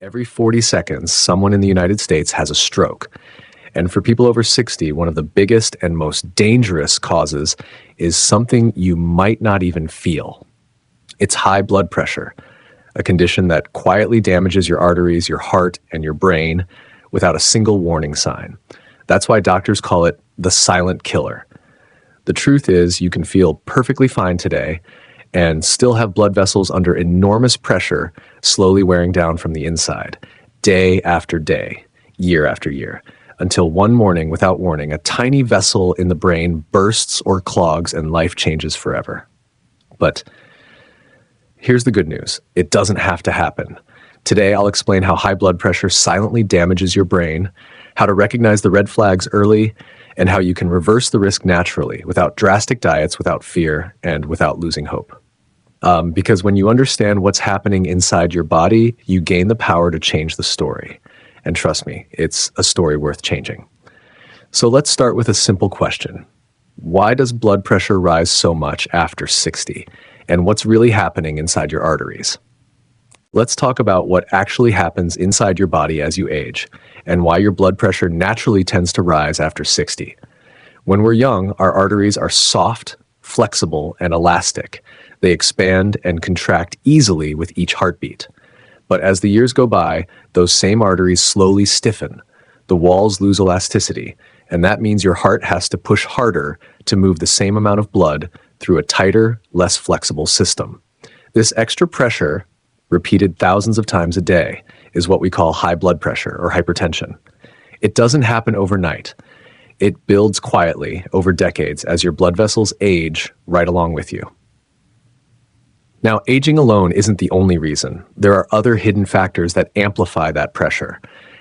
Every 40 seconds, someone in the United States has a stroke. And for people over 60, one of the biggest and most dangerous causes is something you might not even feel. It's high blood pressure, a condition that quietly damages your arteries, your heart, and your brain without a single warning sign. That's why doctors call it the silent killer. The truth is, you can feel perfectly fine today and still have blood vessels under enormous pressure slowly wearing down from the inside, day after day, year after year, until one morning, without warning, a tiny vessel in the brain bursts or clogs and life changes forever. But here's the good news. It doesn't have to happen. Today, I'll explain how high blood pressure silently damages your brain, how to recognize the red flags early, and how you can reverse the risk naturally without drastic diets, without fear, and without losing hope. Because when you understand what's happening inside your body, you gain the power to change the story. And trust me, it's a story worth changing. So let's start with a simple question. Why does blood pressure rise so much after 60? And what's really happening inside your arteries? Let's talk about what actually happens inside your body as you age, and why your blood pressure naturally tends to rise after 60. When we're young, our arteries are soft, flexible, and elastic. They expand and contract easily with each heartbeat. But as the years go by, those same arteries slowly stiffen. The walls lose elasticity, and that means your heart has to push harder to move the same amount of blood through a tighter, less flexible system. This extra pressure, repeated thousands of times a day, is what we call high blood pressure or hypertension. It doesn't happen overnight. It builds quietly over decades as your blood vessels age right along with you. Now, aging alone isn't the only reason. There are other hidden factors that amplify that pressure.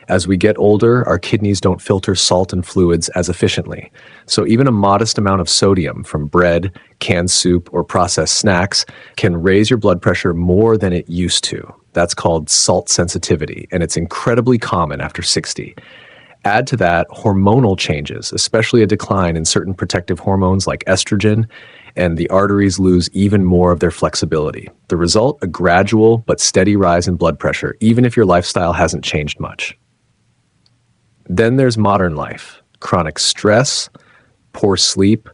As we get older, our kidneys don't filter salt and fluids as efficiently. So even a modest amount of sodium from bread, canned soup, or processed snacks can raise your blood pressure more than it used to. That's called salt sensitivity, and it's incredibly common after 60. Add to that hormonal changes, especially a decline in certain protective hormones like estrogen, and the arteries lose even more of their flexibility. The result, a gradual but steady rise in blood pressure, even if your lifestyle hasn't changed much. Then there's modern life. Chronic stress, poor sleep,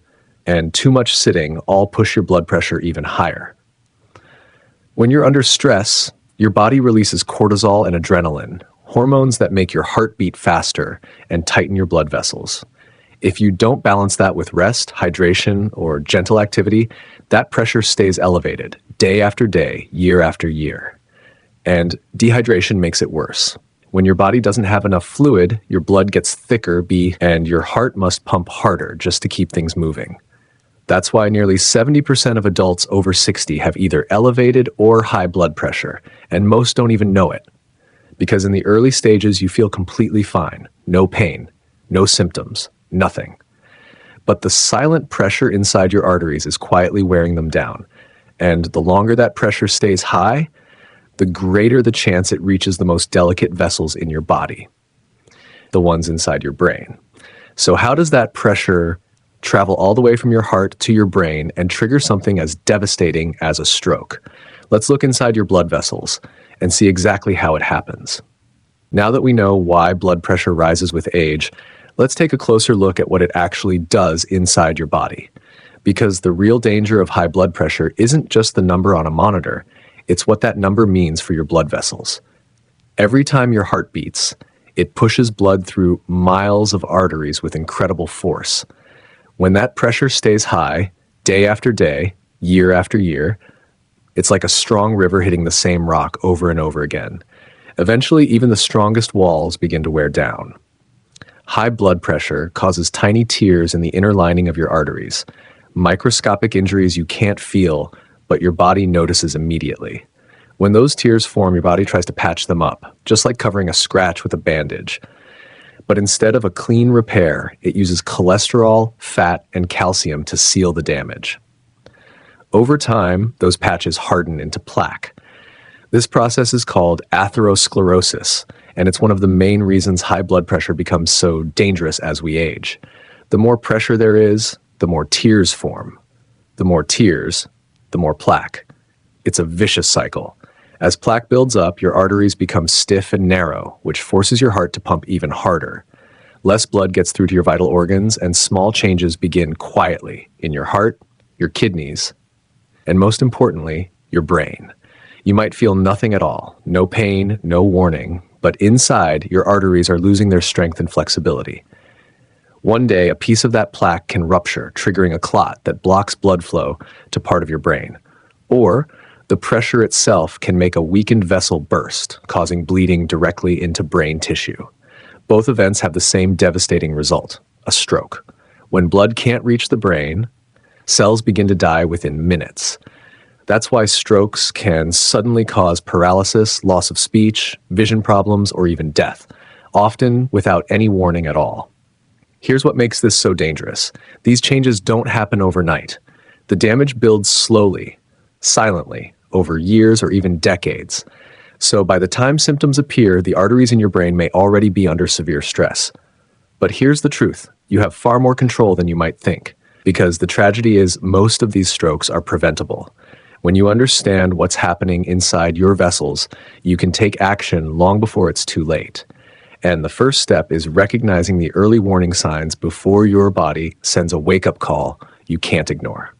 and too much sitting all push your blood pressure even higher. When you're under stress, your body releases cortisol and adrenaline, hormones that make your heart beat faster and tighten your blood vessels. If you don't balance that with rest, hydration, or gentle activity, that pressure stays elevated day after day, year after year. And dehydration makes it worse. When your body doesn't have enough fluid, your blood gets thicker, and your heart must pump harder just to keep things moving. That's why nearly 70% of adults over 60 have either elevated or high blood pressure, and most don't even know it. Because in the early stages, you feel completely fine, no pain, no symptoms, nothing. But the silent pressure inside your arteries is quietly wearing them down. And the longer that pressure stays high, the greater the chance it reaches the most delicate vessels in your body, the ones inside your brain. So how does that pressure travel all the way from your heart to your brain and trigger something as devastating as a stroke? Let's look inside your blood vessels and see exactly how it happens. Now that we know why blood pressure rises with age, let's take a closer look at what it actually does inside your body. Because the real danger of high blood pressure isn't just the number on a monitor, it's what that number means for your blood vessels. Every time your heart beats, it pushes blood through miles of arteries with incredible force. When that pressure stays high, day after day, year after year, it's like a strong river hitting the same rock over and over again. Eventually, even the strongest walls begin to wear down. High blood pressure causes tiny tears in the inner lining of your arteries, microscopic injuries you can't feel, but your body notices immediately. When those tears form, your body tries to patch them up, just like covering a scratch with a bandage. But instead of a clean repair, it uses cholesterol, fat, and calcium to seal the damage. Over time, those patches harden into plaque. This process is called atherosclerosis, and it's one of the main reasons high blood pressure becomes so dangerous as we age. The more pressure there is, the more tears form. The more tears, the more plaque. It's a vicious cycle. As plaque builds up, your arteries become stiff and narrow, which forces your heart to pump even harder. Less blood gets through to your vital organs, and small changes begin quietly in your heart, your kidneys, and most importantly, your brain. You might feel nothing at all, no pain, no warning, but inside, your arteries are losing their strength and flexibility. One day, a piece of that plaque can rupture, triggering a clot that blocks blood flow to part of your brain. Or the pressure itself can make a weakened vessel burst, causing bleeding directly into brain tissue. Both events have the same devastating result, a stroke. When blood can't reach the brain, cells begin to die within minutes. That's why strokes can suddenly cause paralysis, loss of speech, vision problems, or even death, often without any warning at all. Here's what makes this so dangerous. These changes don't happen overnight. The damage builds slowly, silently, over years or even decades. So by the time symptoms appear, the arteries in your brain may already be under severe stress. But here's the truth. You have far more control than you might think, because the tragedy is most of these strokes are preventable. When you understand what's happening inside your vessels, you can take action long before it's too late. And the first step is recognizing the early warning signs before your body sends a wake-up call you can't ignore.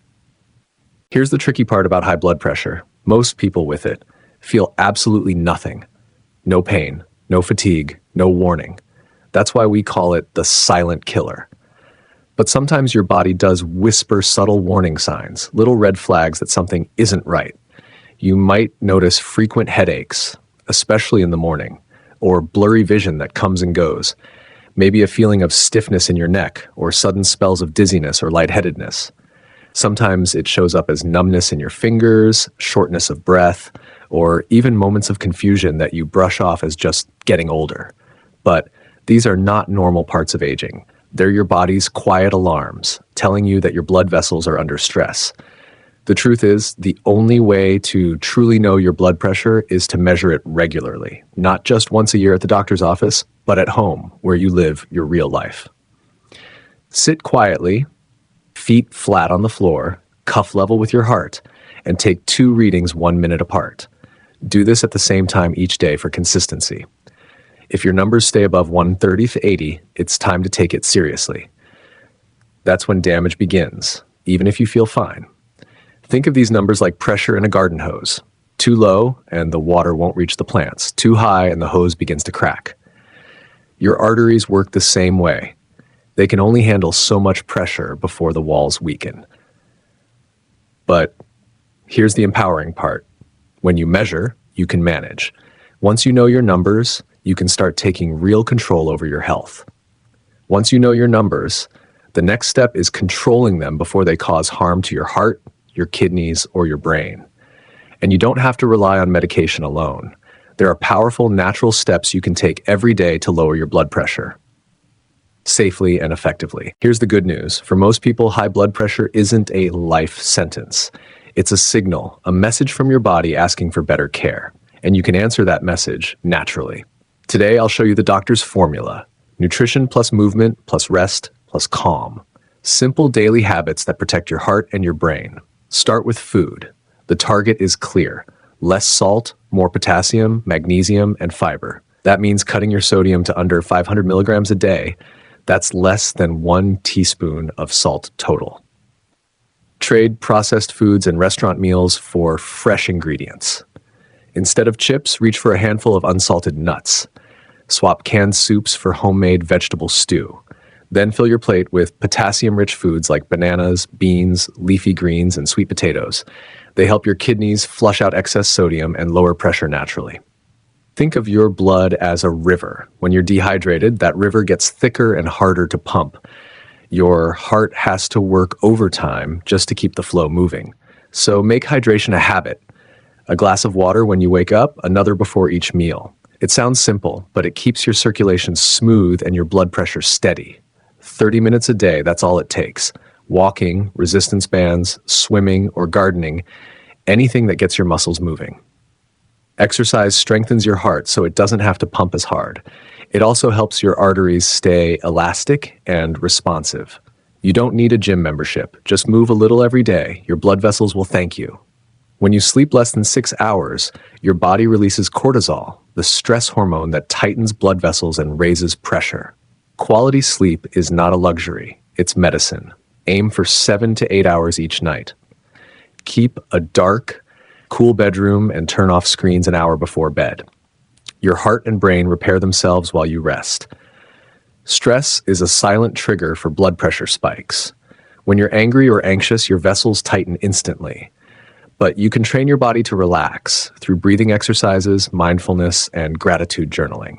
Here's the tricky part about high blood pressure. Most people with it feel absolutely nothing. No pain, no fatigue, no warning. That's why we call it the silent killer. But sometimes your body does whisper subtle warning signs, little red flags that something isn't right. You might notice frequent headaches, especially in the morning, or blurry vision that comes and goes, maybe a feeling of stiffness in your neck, or sudden spells of dizziness or lightheadedness. Sometimes it shows up as numbness in your fingers, shortness of breath, or even moments of confusion that you brush off as just getting older. But these are not normal parts of aging. They're your body's quiet alarms, telling you that your blood vessels are under stress. The truth is, the only way to truly know your blood pressure is to measure it regularly, not just once a year at the doctor's office, but at home, where you live your real life. Sit quietly, feet flat on the floor, cuff level with your heart, and take 2 readings 1 minute apart. Do this at the same time each day for consistency. If your numbers stay above 130 to 80, it's time to take it seriously. That's when damage begins, even if you feel fine. Think of these numbers like pressure in a garden hose. Too low, and the water won't reach the plants. Too high, and the hose begins to crack. Your arteries work the same way. They can only handle so much pressure before the walls weaken. But here's the empowering part. When you measure, you can manage. Once you know your numbers, you can start taking real control over your health. Once you know your numbers, the next step is controlling them before they cause harm to your heart, your kidneys, or your brain. And you don't have to rely on medication alone. There are powerful natural steps you can take every day to lower your blood pressure safely and effectively. Here's the good news. For most people, high blood pressure isn't a life sentence. It's a signal, a message from your body asking for better care. And you can answer that message naturally. Today, I'll show you the doctor's formula: nutrition plus movement plus rest plus calm. Simple daily habits that protect your heart and your brain. Start with food. The target is clear: less salt, more potassium, magnesium, and fiber. That means cutting your sodium to under 500 milligrams a day. That's less than 1 teaspoon of salt total. Trade processed foods and restaurant meals for fresh ingredients. Instead of chips, reach for a handful of unsalted nuts. Swap canned soups for homemade vegetable stew. Then fill your plate with potassium-rich foods like bananas, beans, leafy greens, and sweet potatoes. They help your kidneys flush out excess sodium and lower pressure naturally. Think of your blood as a river. When you're dehydrated, that river gets thicker and harder to pump. Your heart has to work overtime just to keep the flow moving. So make hydration a habit. A glass of water when you wake up, another before each meal. It sounds simple, but it keeps your circulation smooth and your blood pressure steady. 30 minutes a day, that's all it takes. Walking, resistance bands, swimming, or gardening, anything that gets your muscles moving. Exercise strengthens your heart so it doesn't have to pump as hard. It also helps your arteries stay elastic and responsive. You don't need a gym membership. Just move a little every day. Your blood vessels will thank you. When you sleep less than 6 hours, your body releases cortisol, the stress hormone that tightens blood vessels and raises pressure. Quality sleep is not a luxury, it's medicine. Aim for 7 to 8 hours each night. Keep a dark, cool bedroom and turn off screens an hour before bed. Your heart and brain repair themselves while you rest. Stress is a silent trigger for blood pressure spikes. When you're angry or anxious, your vessels tighten instantly. But you can train your body to relax through breathing exercises, mindfulness, and gratitude journaling.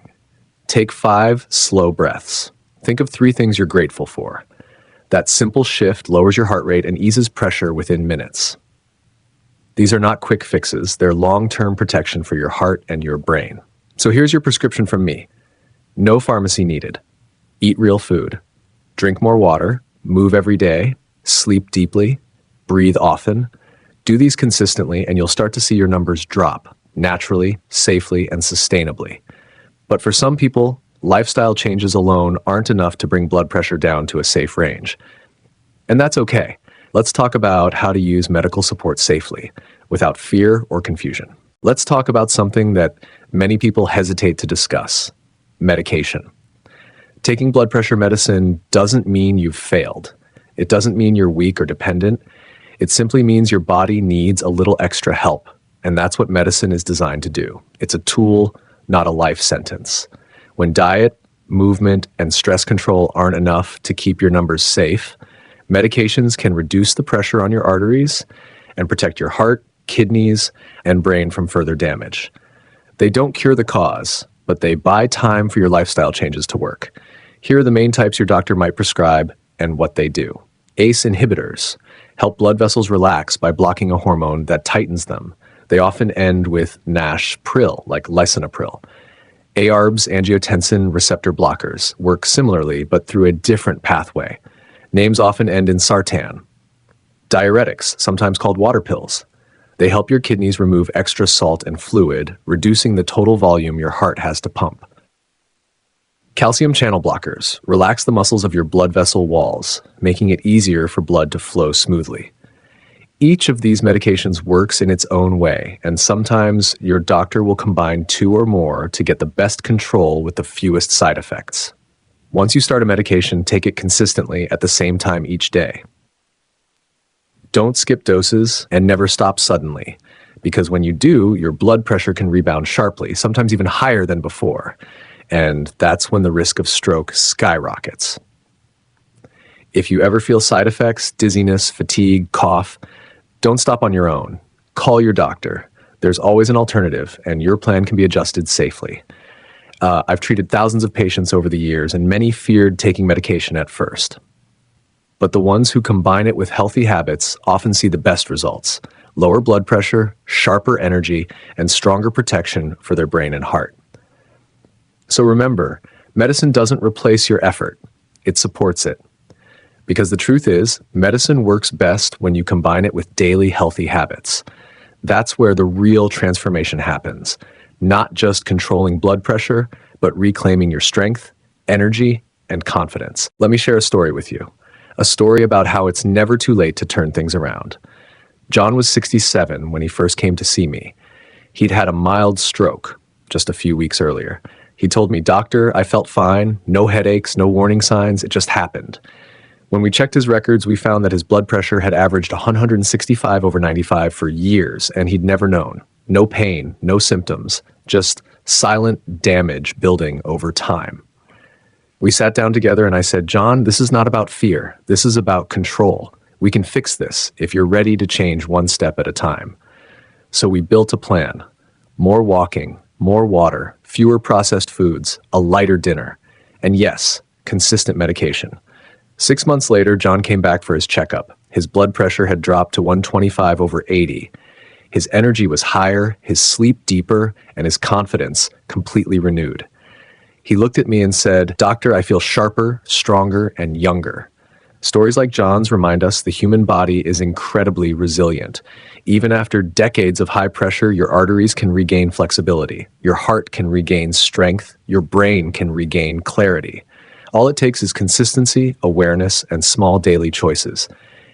Take 5 slow breaths. Think of 3 things you're grateful for. That simple shift lowers your heart rate and eases pressure within minutes. These are not quick fixes, they're long-term protection for your heart and your brain. So here's your prescription from me. No pharmacy needed. Eat real food. Drink more water. Move every day. Sleep deeply. Breathe often. Do these consistently and you'll start to see your numbers drop naturally, safely, and sustainably. But for some people, lifestyle changes alone aren't enough to bring blood pressure down to a safe range. And that's okay. Let's talk about how to use medical support safely, without fear or confusion. Let's talk about something that many people hesitate to discuss: medication. Taking blood pressure medicine doesn't mean you've failed. It doesn't mean you're weak or dependent. It simply means your body needs a little extra help, and that's what medicine is designed to do. It's a tool, not a life sentence. When diet, movement, and stress control aren't enough to keep your numbers safe, medications can reduce the pressure on your arteries and protect your heart, kidneys, and brain from further damage. They don't cure the cause, but they buy time for your lifestyle changes to work. Here are the main types your doctor might prescribe and what they do. ACE inhibitors help blood vessels relax by blocking a hormone that tightens them. They often end with NaSH-PRIL, like lisinopril. ARBs, angiotensin receptor blockers, work similarly, but through a different pathway. Names often end in sartan. Diuretics, sometimes called water pills. They help your kidneys remove extra salt and fluid, reducing the total volume your heart has to pump. Calcium channel blockers relax the muscles of your blood vessel walls, making it easier for blood to flow smoothly. Each of these medications works in its own way, and sometimes your doctor will combine 2 or more to get the best control with the fewest side effects. Once you start a medication, take it consistently at the same time each day. Don't skip doses and never stop suddenly, because when you do, your blood pressure can rebound sharply, sometimes even higher than before. And that's when the risk of stroke skyrockets. If you ever feel side effects, dizziness, fatigue, cough, don't stop on your own. Call your doctor. There's always an alternative, and your plan can be adjusted safely. I've treated thousands of patients over the years, and many feared taking medication at first. But the ones who combine it with healthy habits often see the best results: lower blood pressure, sharper energy, and stronger protection for their brain and heart. So remember, medicine doesn't replace your effort, it supports it. Because the truth is, medicine works best when you combine it with daily healthy habits. That's where the real transformation happens. Not just controlling blood pressure, but reclaiming your strength, energy, and confidence. Let me share a story with you. A story about how it's never too late to turn things around. John was 67 when he first came to see me. He'd had a mild stroke just a few weeks earlier. He told me, "Doctor, I felt fine, no headaches, no warning signs, it just happened." When we checked his records, we found that his blood pressure had averaged 165/95 for years, and he'd never known. No pain, no symptoms, just silent damage building over time. We sat down together and I said, "John, this is not about fear. This is about control. We can fix this if you're ready to change one step at a time." So we built a plan. More walking, more water, fewer processed foods, a lighter dinner, and yes, consistent medication. 6 months later, John came back for his checkup. His blood pressure had dropped to 125/80. His energy was higher, his sleep deeper, and his confidence completely renewed. He looked at me and said, "Doctor, I feel sharper, stronger, and younger." Stories like John's remind us the human body is incredibly resilient. Even after decades of high pressure, your arteries can regain flexibility, your heart can regain strength, your brain can regain clarity. All it takes is consistency, awareness, and small daily choices.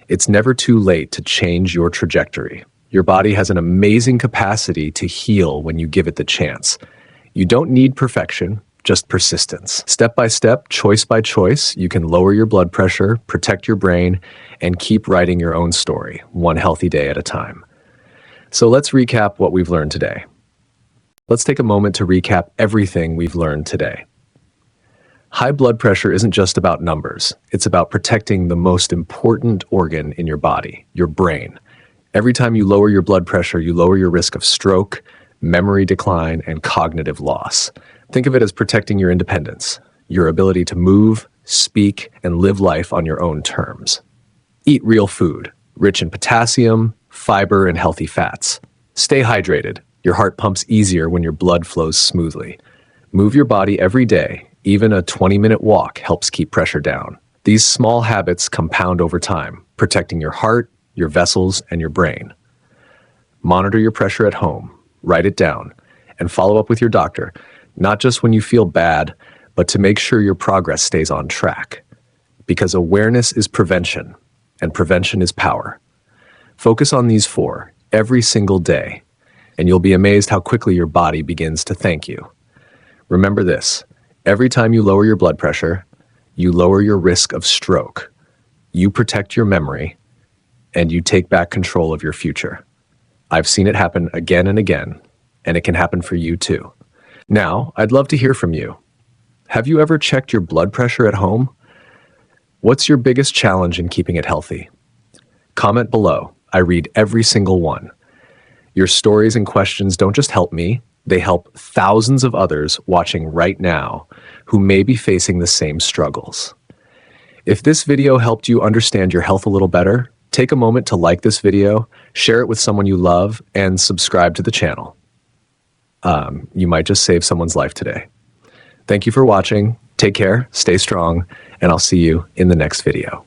It's never too late to change your trajectory. Your body has an amazing capacity to heal when you give it the chance. You don't need perfection, just persistence. Step by step, choice by choice, you can lower your blood pressure, protect your brain, and keep writing your own story, one healthy day at a time. So let's recap what we've learned today. Let's take a moment to recap everything we've learned today. High blood pressure isn't just about numbers. It's about protecting the most important organ in your body, your brain. Every time you lower your blood pressure, you lower your risk of stroke, memory decline, and cognitive loss. Think of it as protecting your independence, your ability to move, speak, and live life on your own terms. Eat real food, rich in potassium, fiber, and healthy fats. Stay hydrated. Your heart pumps easier when your blood flows smoothly. Move your body every day. Even a 20-minute walk helps keep pressure down. These small habits compound over time, protecting your heart, your vessels, and your brain. Monitor your pressure at home, write it down, and follow up with your doctor, not just when you feel bad, but to make sure your progress stays on track. Because awareness is prevention, and prevention is power. Focus on these 4 every single day, and you'll be amazed how quickly your body begins to thank you. Remember this, every time you lower your blood pressure, you lower your risk of stroke, you protect your memory, and you take back control of your future. I've seen it happen again and again, and it can happen for you too. Now, I'd love to hear from you. Have you ever checked your blood pressure at home? What's your biggest challenge in keeping it healthy? Comment below. I read every single one. Your stories and questions don't just help me, they help thousands of others watching right now who may be facing the same struggles. If this video helped you understand your health a little better, take a moment to like this video, share it with someone you love, and subscribe to the channel. You might just save someone's life today. Thank you for watching. Take care, stay strong, and I'll see you in the next video.